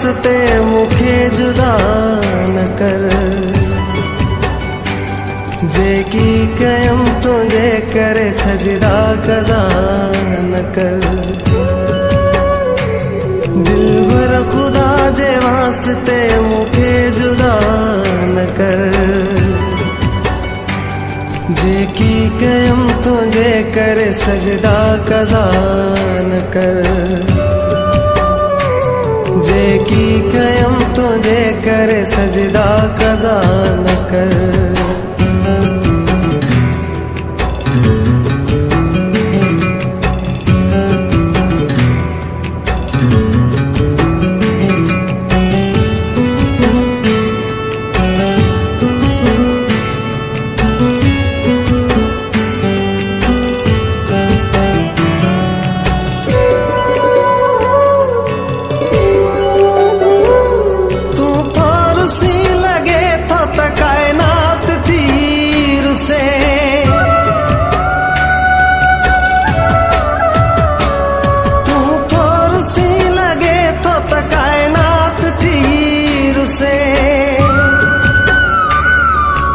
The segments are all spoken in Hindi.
वास्ते मुखे जुदा न कर। जेकी कयम तुझे करे सजदा कज़ा न कर। दिलबर खुदा जे वास्ते मुखे जुदा न कर। जेकी कयम तुझे करे सजदा कज़ा न कर। जेकी कयम तुझे करे सजदा कज़ा न कर।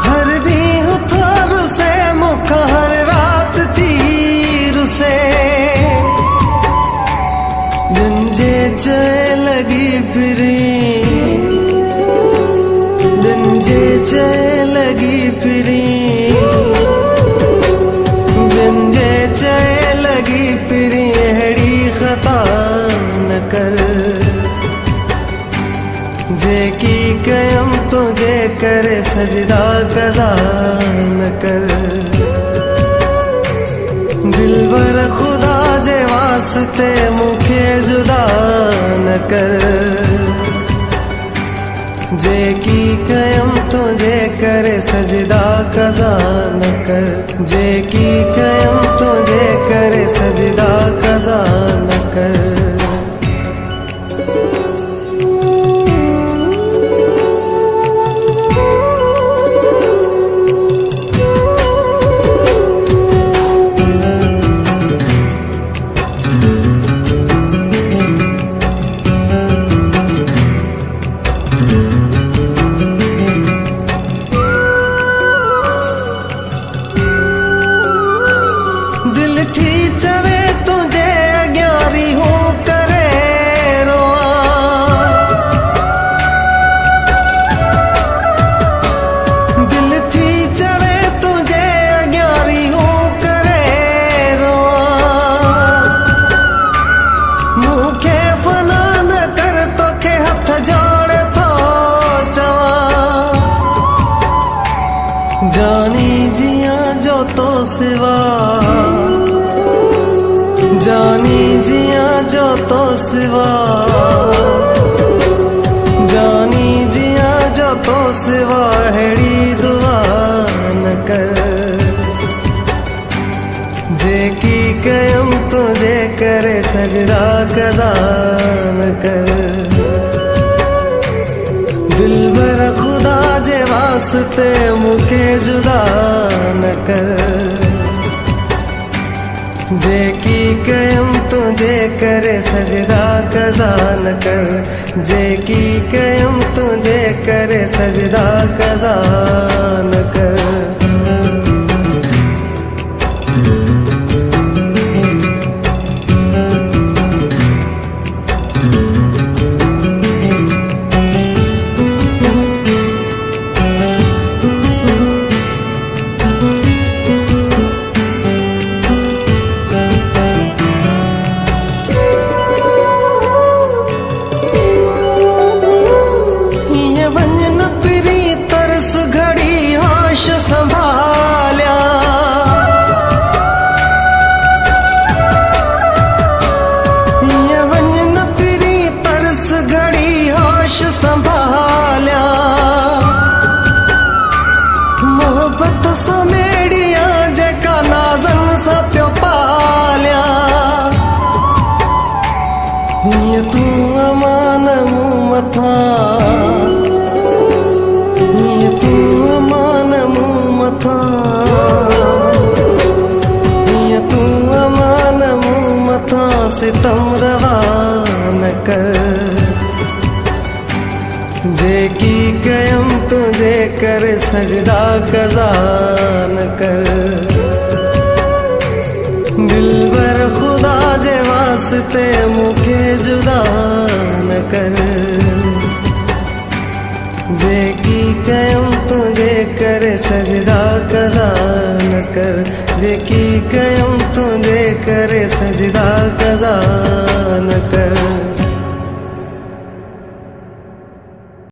हर ॾींहुं थोर से मुख हर रात तीर से। दिन जे चए लगी फिरी, दिन जे चए लगी फिरी, दिन जे चए लगी फिरी अहिड़ी ख़ता न कर। जेकी कयम तुझे करे सजदा कज़ा न कर। दिलबर खुदा जे वास्ते मुखे जुदा न कर। जेकी कयम तुझे करे सजदा कज़ा न कर। जेकी कयम तुझे करे सजदा कज़ा न कर। चवे तुझे अग्यारी हूँ करे रोआ। दिल थी चवे तुझे अग्यारी हूँ करे रोआ। मुखे फना न कर तोखे हथ जोड़े थो चवा। जानी जिया जो तो सिवा, जानी जिया जो तो सिवा, जानी जिया जो तो सिवा अहिड़ी दुआ न कर। जेकी कयम तुझे करे सजदा कज़ा न कर। दिलबर खुदा जे वास्ते मुखे जुदा न कर। जेकी कयम तुझे करे सजदा कज़ा न कर। जेकी कयम तुझे करे सजदा कज़ा न कर। तू अमान मूं मथा, तू अमान मूं मथा, तू अमान मूं मथा सितम रवा न कर। तुझे करे सजदा कज़ा न कर। दिलबर खुदा जे वास्ते मुखे जुदा न कर। जेकी कयूं तुझे करे सजदा कज़ा न कर। जेकी कयूं तुझे करे सजदा कज़ा न कर।